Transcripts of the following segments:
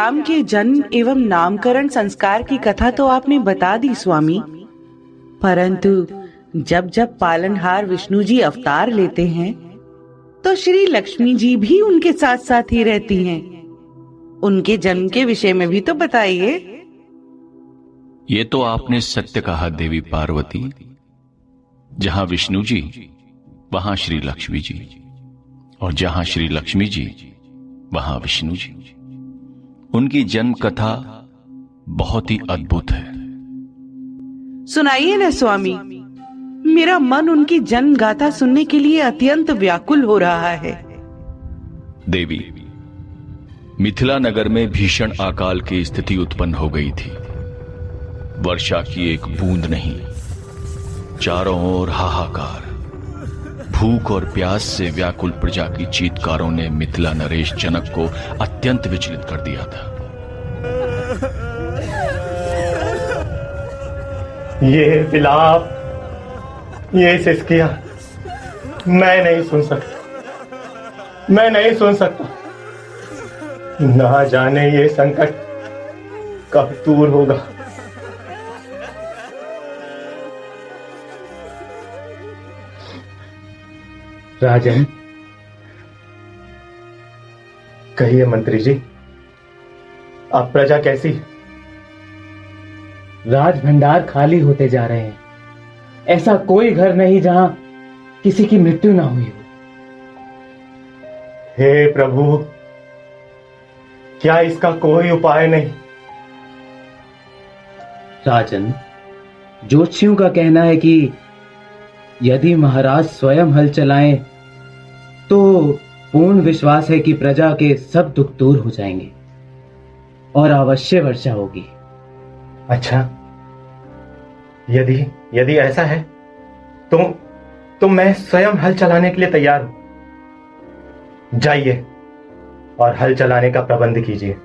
राम के जन्म एवं नामकरण संस्कार की कथा तो आपने बता दी स्वामी, परंतु जब जब पालनहार विष्णु जी अवतार लेते हैं तो श्री लक्ष्मी जी भी उनके साथ साथ ही रहती हैं। उनके जन्म के विषय में भी तो बताइए। ये तो आपने सत्य कहा देवी पार्वती। जहां विष्णु जी वहां श्री लक्ष्मी जी, और जहां श्री लक्ष्मी जी वहां विष्णु जी। उनकी जन्म कथा बहुत ही अद्भुत है। सुनाइए न स्वामी, मेरा मन उनकी जन्म गाथा सुनने के लिए अत्यंत व्याकुल हो रहा है। देवी, मिथिला नगर में भीषण अकाल की स्थिति उत्पन्न हो गई थी। वर्षा की एक बूंद नहीं, चारों ओर हाहाकार। भूख और प्यास से व्याकुल प्रजा की चीत्कारों ने मिथिला नरेश जनक को अत्यंत विचलित कर दिया था। ये विलाप, ये सिसकियां मैं नहीं सुन सकता, मैं नहीं सुन सकता। ना जाने ये संकट कब दूर होगा। राजन, कहिए मंत्री जी, अब प्रजा कैसी? राज भंडार खाली होते जा रहे हैं। ऐसा कोई घर नहीं जहां किसी की मृत्यु ना हुई हो। हे प्रभु, क्या इसका कोई उपाय नहीं? राजन, ज्योतिषियों का कहना है कि यदि महाराज स्वयं हल चलाएं तो पूर्ण विश्वास है कि प्रजा के सब दुख दूर हो जाएंगे और अवश्य वर्षा होगी। अच्छा, यदि ऐसा है तो मैं स्वयं हल चलाने के लिए तैयार हूं। जाइए और हल चलाने का प्रबंध कीजिए।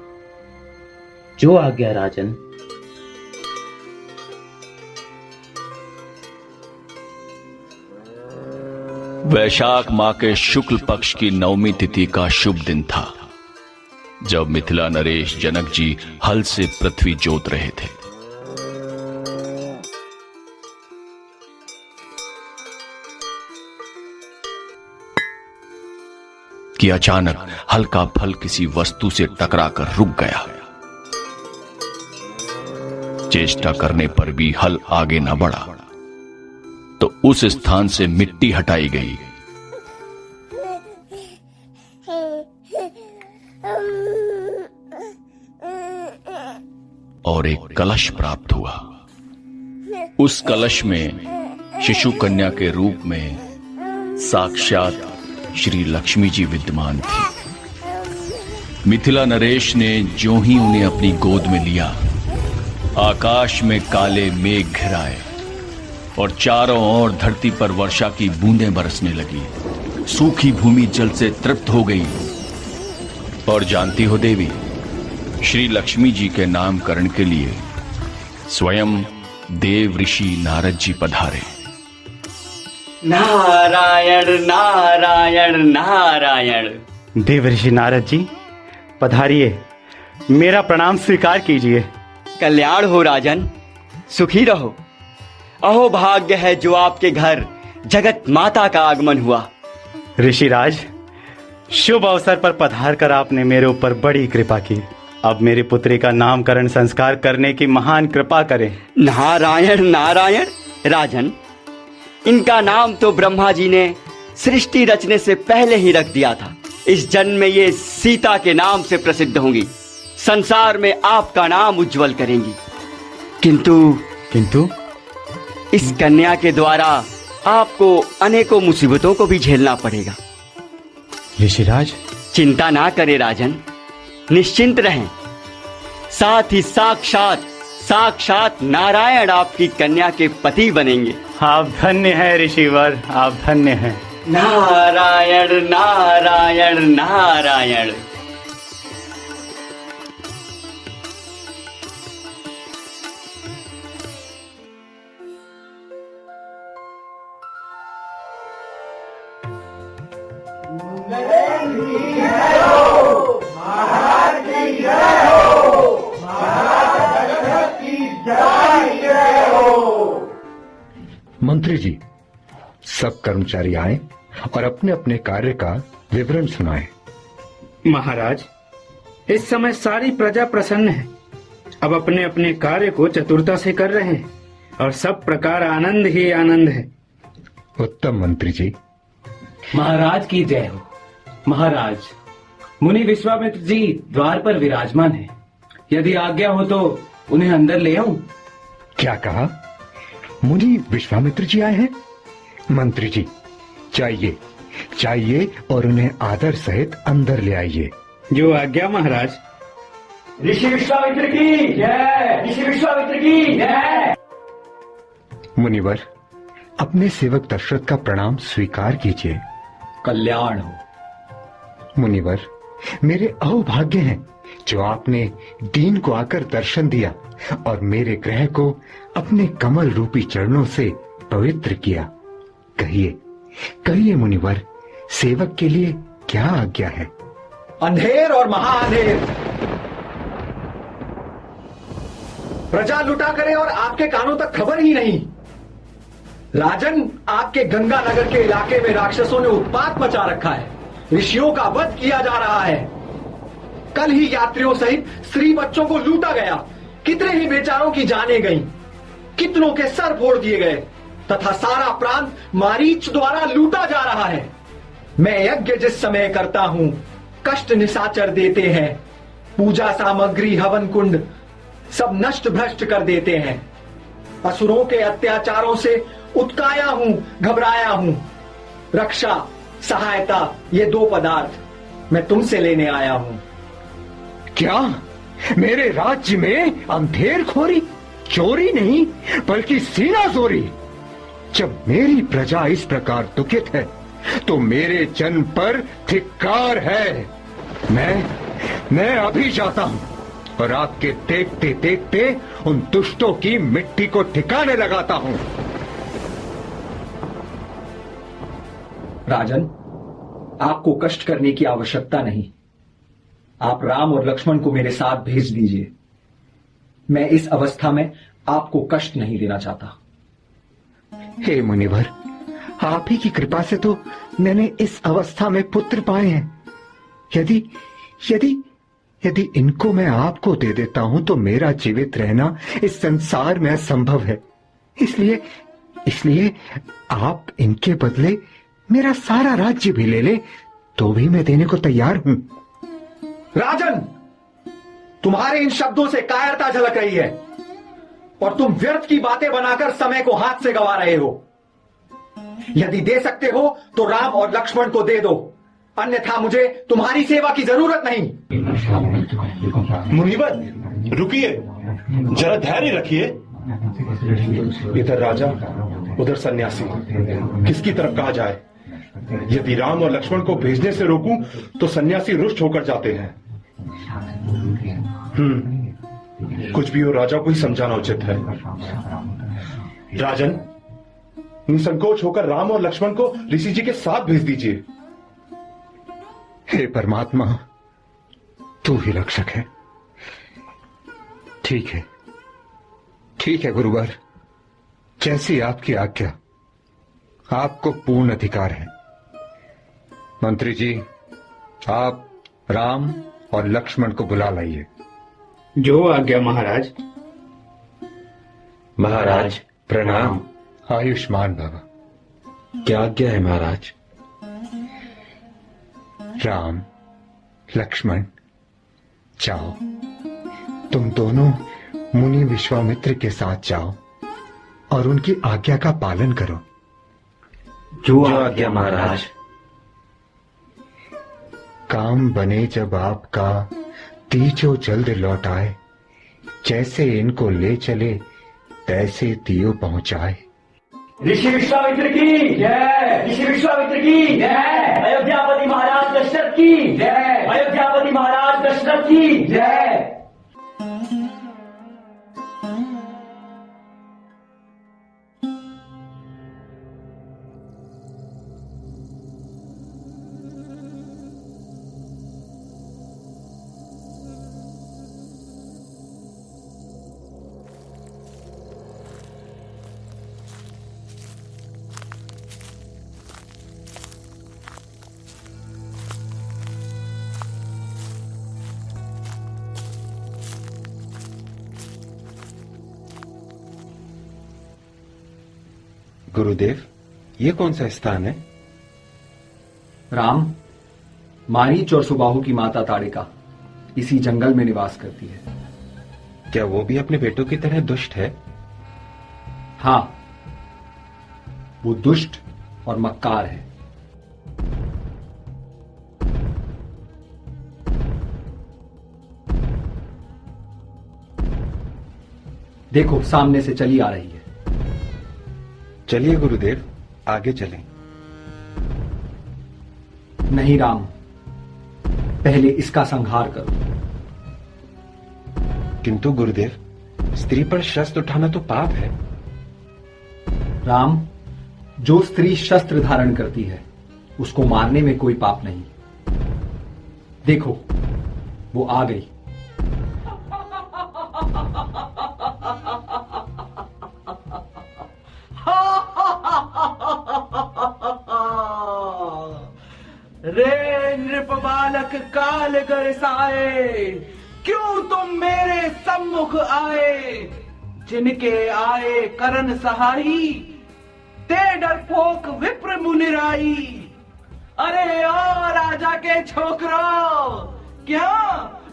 जो आज्ञा राजन। वैशाख माह के शुक्ल पक्ष की 9वीं तिथि का शुभ दिन था, जब मिथिला नरेश जनक जी हल से पृथ्वी जोत रहे थे। कि अचानक हल्का फल किसी वस्तु से टकराकर रुक गया। चेष्टा करने पर भी हल आगे न बढ़ा, तो उस स्थान से मिट्टी हटाई गई और एक कलश प्राप्त हुआ। उस कलश में शिशु कन्या के रूप में साक्षात श्री लक्ष्मी जी विद्यमान थी। मिथिला नरेश ने जो ही उन्हें अपनी गोद में लिया, आकाश में काले मेघ घिराए और चारों ओर धरती पर वर्षा की बूंदें बरसने लगी। सूखी भूमि जल से तृप्त हो गई। और जानती हो देवी, श्री लक्ष्मी जी के नामकरण के लिए स्वयं देव ऋषि नारद जी पधारे। नारायण नारायण नारायण। देव ऋषि नारद जी पधारिए, मेरा प्रणाम स्वीकार कीजिए। कल्याण हो राजन, सुखी रहो। अहो भाग्य है जो आपके घर जगत माता का आगमन हुआ। ऋषिराज, शुभ अवसर पर पधार कर आपने मेरे ऊपर बड़ी कृपा की। अब मेरी पुत्री का नामकरण संस्कार करने की महान कृपा करें। नारायण नारायण। राजन, इनका नाम तो ब्रह्मा जी ने सृष्टि रचने से पहले ही रख दिया था। इस जन्म में ये सीता के नाम से प्रसिद्ध होंगी, संसार में आपका नाम उज्जवल करेंगी। किंतु इस कन्या के द्वारा आपको अनेकों मुसीबतों को भी झेलना पड़ेगा। ऋषिराज, चिंता ना करें राजन, निश्चिंत रहें। साथ ही साक्षात नारायण आपकी कन्या के पति बनेंगे। आप धन्य हैं ऋषिवर, आप धन्य हैं। नारायण नारायण नारायण। महाराज की जय हो। मंत्री जी, सब कर्मचारी आए और अपने अपने कार्य का विवरण सुनाएं। महाराज, इस समय सारी प्रजा प्रसन्न है। अब अपने अपने कार्य को चतुरता से कर रहे हैं और सब प्रकार आनंद ही आनंद है। उत्तम मंत्री जी। महाराज की जय हो। महाराज, मुनि विश्वामित्र जी द्वार पर विराजमान हैं। यदि आज्ञा हो तो उन्हें अंदर ले आऊं? क्या कहा? मुनि विश्वामित्र जी आए हैं? मंत्री जी, चाहिए और उन्हें आदर सहित अंदर ले आइए। जो आज्ञा महाराज। ऋषि विश्वामित्र की जय, ऋषि विश्वामित्र की जय। मुनिवर, अपने सेवक दशरथ का प्रणाम स्वीकार कीजिए। कल्याण हो। मुनिवर, मेरे अहोभाग्य हैं जो आपने दीन को आकर दर्शन दिया और मेरे ग्रह को अपने कमल रूपी चरणों से पवित्र किया। कहिए मुनिवर, सेवक के लिए क्या आज्ञा है? अंधेर और महाअंधेर, प्रजा लुटा करे और आपके कानों तक खबर ही नहीं। राजन, आपके गंगा नगर के इलाके में राक्षसों ने उत्पात मचा रखा है। ऋषियों का वध किया जा रहा है। कल ही यात्रियों सहित स्त्री बच्चों को लूटा गया। कितने ही बेचारों की जानें गईं, कितनों के सर फोड़ दिए गए तथा सारा प्रांत मारीच द्वारा लूटा जा रहा है। मैं यज्ञ जिस समय करता हूं, कष्ट निशाचर देते हैं। पूजा सामग्री, हवन कुंड सब नष्ट भ्रष्ट कर देते हैं। असुरों के अत्याचारों से उत्काया हूं, घबराया हूं। रक्षा, सहायता, ये दो पदार्थ मैं तुमसे लेने आया हूं। क्या मेरे राज्य में अंधेरखोरी, चोरी नहीं बल्कि सीनाजोरी? जब मेरी प्रजा इस प्रकार दुखित है तो मेरे जन पर धिक्कार है। मैं अभी जाता हूं और आपके देखते देखते उन दुष्टों की मिट्टी को ठिकाने लगाता हूं। राजन, आपको कष्ट करने की आवश्यकता नहीं। आप राम और लक्ष्मण को मेरे साथ भेज दीजिए। मैं इस अवस्था में आपको कष्ट नहीं देना चाहता। हे मुनिवर, आप ही की कृपा से तो मैंने इस अवस्था में पुत्र पाए हैं। यदि इनको मैं आपको दे देता हूं तो मेरा जीवित रहना इस संसार में असंभव है। इसलिए आप इनके बदले मेरा सारा राज्य भी ले ले तो भी मैं देने को तैयार हूं। राजन, तुम्हारे इन शब्दों से कायरता झलक रही है और तुम व्यर्थ की बातें बनाकर समय को हाथ से गंवा रहे हो। यदि दे सकते हो तो राम और लक्ष्मण को दे दो, अन्यथा मुझे तुम्हारी सेवा की जरूरत नहीं। मुनिवर, रुकिए, जरा धैर्य रखिए। इधर राजा, उधर सन्यासी, किसकी तरफ कहा जाए? यदि राम और लक्ष्मण को भेजने से रोकूं तो सन्यासी रुष्ट होकर जाते हैं। कुछ भी हो, राजा को ही समझाना उचित है। राजन, निसंकोच होकर राम और लक्ष्मण को ऋषि जी के साथ भेज दीजिए। हे परमात्मा, तू ही रक्षक है। ठीक है गुरुवर, जैसी आपकी आज्ञा। आपको पूर्ण अधिकार है। मंत्री जी, आप राम और लक्ष्मण को बुला लाइए। जो आज्ञा महाराज। महाराज प्रणाम। आयुष्मान भव। क्या आज्ञा है महाराज? राम, लक्ष्मण, जाओ, तुम दोनों मुनि विश्वामित्र के साथ जाओ और उनकी आज्ञा का पालन करो। जो आज्ञा महाराज। काम बने जब आपका, तीजो जल्द लौट आए। जैसे इनको ले चले तैसे दियो पहुंचाए। ऋषि विश्वामित्र की जय, ऋषि विश्वामित्र की जय। अयोध्यापति महाराज दशरथ की जय, अयोध्यापति महाराज दशरथ की जय। गुरुदेव, ये कौन सा स्थान है? राम, मारीच और सुबाहु की माता ताड़िका इसी जंगल में निवास करती है। क्या वो भी अपने बेटों की तरह दुष्ट है? हाँ, वो दुष्ट और मक्कार है। देखो, सामने से चली आ रही है। चलिए गुरुदेव, आगे चलें। नहीं राम, पहले इसका संहार करो। किंतु गुरुदेव, स्त्री पर शस्त्र उठाना तो पाप है। राम, जो स्त्री शस्त्र धारण करती है उसको मारने में कोई पाप नहीं। देखो, वो आ गई। रे नृप बालक काल गरसाए, क्यों तुम मेरे सम्मुख आए? जिनके आए करण सहाई, ते डरपोक विप्र मुनिराई। अरे ओ राजा के छोकरो, क्या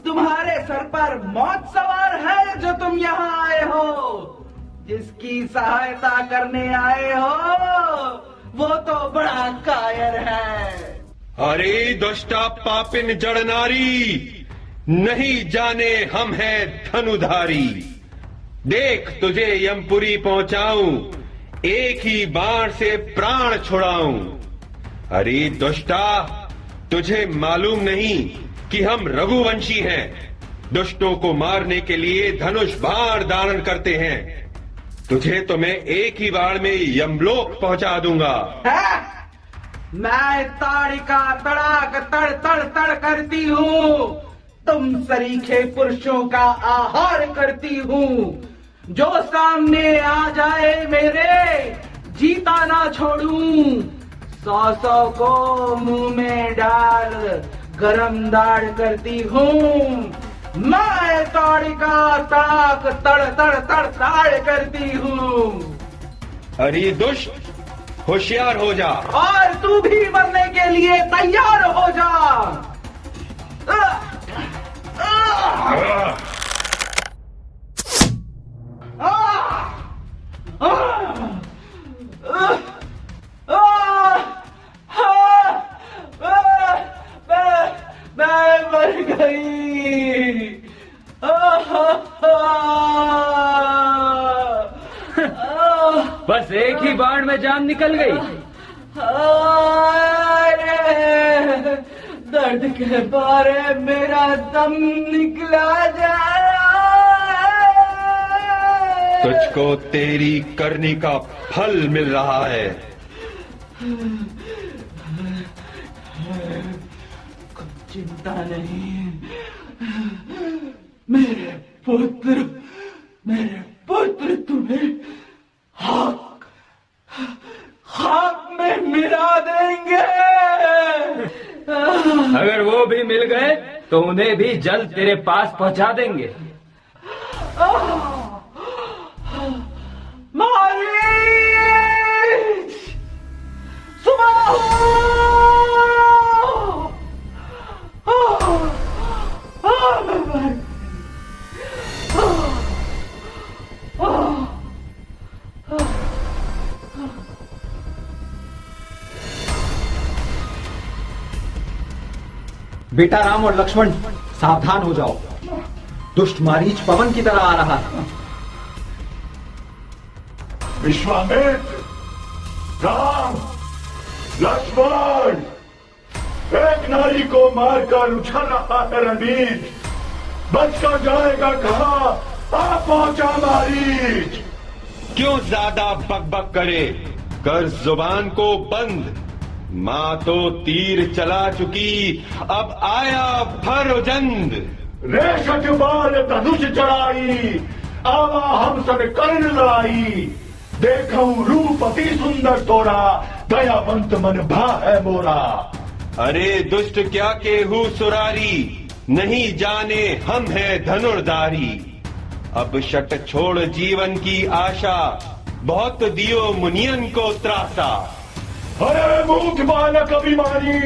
तुम्हारे सर पर मौत सवार है जो तुम यहाँ आए हो? जिसकी सहायता करने आए हो वो तो बड़ा कायर है। अरे दुष्टा पापिन जड़ नारी, नहीं जाने हम हैं धनुधारी। देख तुझे यमपुरी पहुंचाऊं, एक ही बाण से प्राण छुड़ाऊं। अरे दुष्टा, तुझे मालूम नहीं कि हम रघुवंशी हैं। दुष्टों को मारने के लिए धनुष बाण धारण करते हैं। तुझे तो मैं एक ही बाण में यमलोक पहुंचा दूंगा। मैं ताड़िका तड़ाक तड़ तड़ तड़ करती हूँ, तुम सरीखे पुरुषों का आहार करती हूँ। जो सामने आ जाए मेरे, जीता ना छोड़ूं। 100 को मुंह में डाल गरम दाढ़ करती हूँ। मैं ताड़िका तड़ाक तड़ तड़ तड़ ताड़ करती हूँ। अरे दुष्ट, होशियार हो जा और तू भी मरने के लिए तैयार हो जा। मैं मर गई। बस एक ही बाण में जान निकल गई। दर्द के बारे मेरा दम निकला जाए। तुझको तेरी करनी का फल मिल रहा है। कुछ चिंता नहीं, मेरे पुत्र तुम्हें खाक में मिला देंगे। अगर वो भी मिल गए तो उन्हें भी जल्द तेरे पास पहुंचा देंगे। बेटा राम और लक्ष्मण, सावधान हो जाओ। दुष्ट मारीच पवन की तरह आ रहा है। विश्वामित्र, राम, लक्ष्मण, एक नारी को मारकर उछल रहा है रणनीत। बचकर जाएगा कहां? आ पहुंचा मारीच। क्यों ज्यादा बकबक करे, कर जुबान को बंद। मां तो तीर चला चुकी, अब आया भरोजंद। रेशज बाल धनुष चढ़ाई, आवा हम सब कर्ण लड़ाई। देखूं रूप अति सुंदर तोरा, दयावंत मन भा है मोरा। अरे दुष्ट क्या केहू सुरारी, नहीं जाने हम हैं धनुर्धारी। अब शट छोड़ जीवन की आशा, बहुत दियो मुनियन को त्रासा। अरे मूर्ख बालक अभिमानी,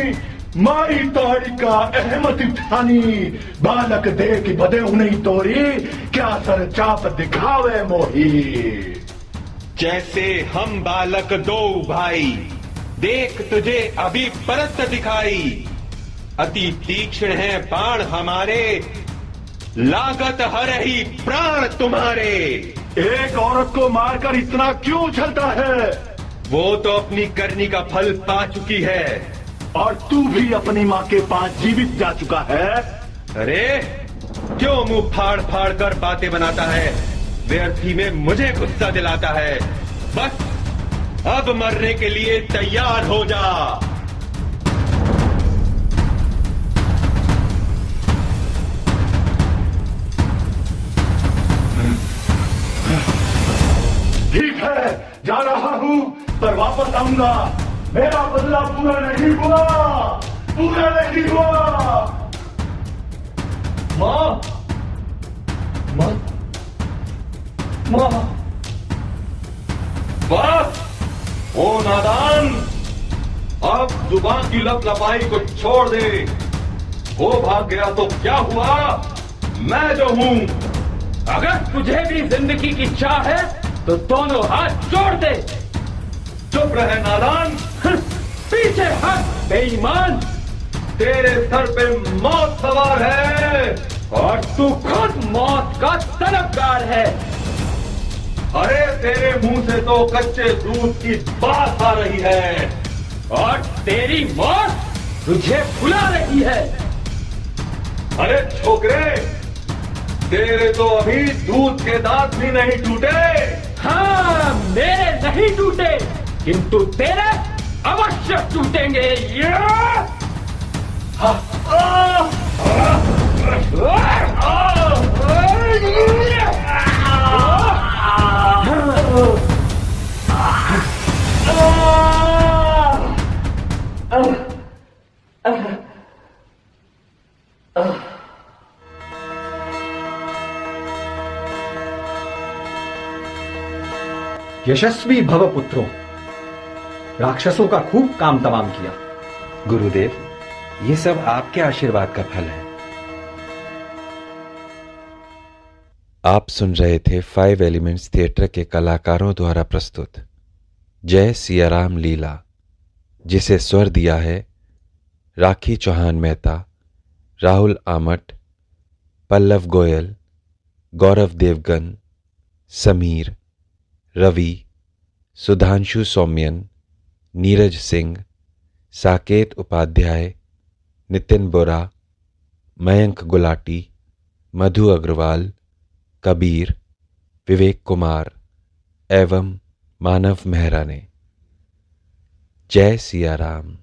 मारी ताड़ी का अहमत ठानी, बालक दे की बदे नहीं तोरी, क्या सर चाप दिखावे मोही। जैसे हम बालक दो भाई, देख तुझे अभी परत दिखाई, अति तीक्ष्ण है बाण हमारे, लागत हर ही प्राण तुम्हारे। एक औरत को मारकर इतना क्यों उछलता है? वो तो अपनी करनी का फल पा चुकी है, और तू भी अपनी माँ के पास जीवित जा चुका है। अरे क्यों मुंह फाड़ फाड़ कर बातें बनाता है? व्यर्थी में मुझे गुस्सा दिलाता है। बस अब मरने के लिए तैयार हो जा। ठीक है, जा रहा हूं, पर वापस आऊंगा। मेरा बदला पूरा नहीं हुआ, पूरा नहीं हुआ। मां, मां, मां, बस ओ नादान, अब जुबान की लपलपाई को छोड़ दे। वो भाग गया तो क्या हुआ, मैं जो हूं। अगर तुझे भी जिंदगी की चाह है तो दोनों हाथ जोड़ दे। चुप रहे नादान, पीछे हट बेईमान। तेरे सर पे मौत सवार है, और तू खुद मौत का तलबगार है। अरे तेरे मुंह से तो कच्चे दूध की बात आ रही है, और तेरी मौत तुझे बुला रही है। अरे छोकरे, तेरे तो अभी दूध के दांत भी नहीं टूटे। हाँ, मेरे नहीं टूटे, किंतु तेरे अवश्य टूटेंगे। यशस्वी भव पुत्रों, राक्षसों का खूब काम तमाम किया। गुरुदेव, ये सब आपके आशीर्वाद का फल है। आप सुन रहे थे 5 एलिमेंट्स थिएटर के कलाकारों द्वारा प्रस्तुत जय सियाराम लीला, जिसे स्वर दिया है राखी चौहान मेहता, राहुल आमट, पल्लव गोयल, गौरव देवगन, समीर, रवि, सुधांशु सौम्यन, नीरज सिंह, साकेत उपाध्याय, नितिन बोरा, मयंक गुलाटी, मधु अग्रवाल, कबीर, विवेक कुमार एवं मानव मेहरा ने। जय सिया राम।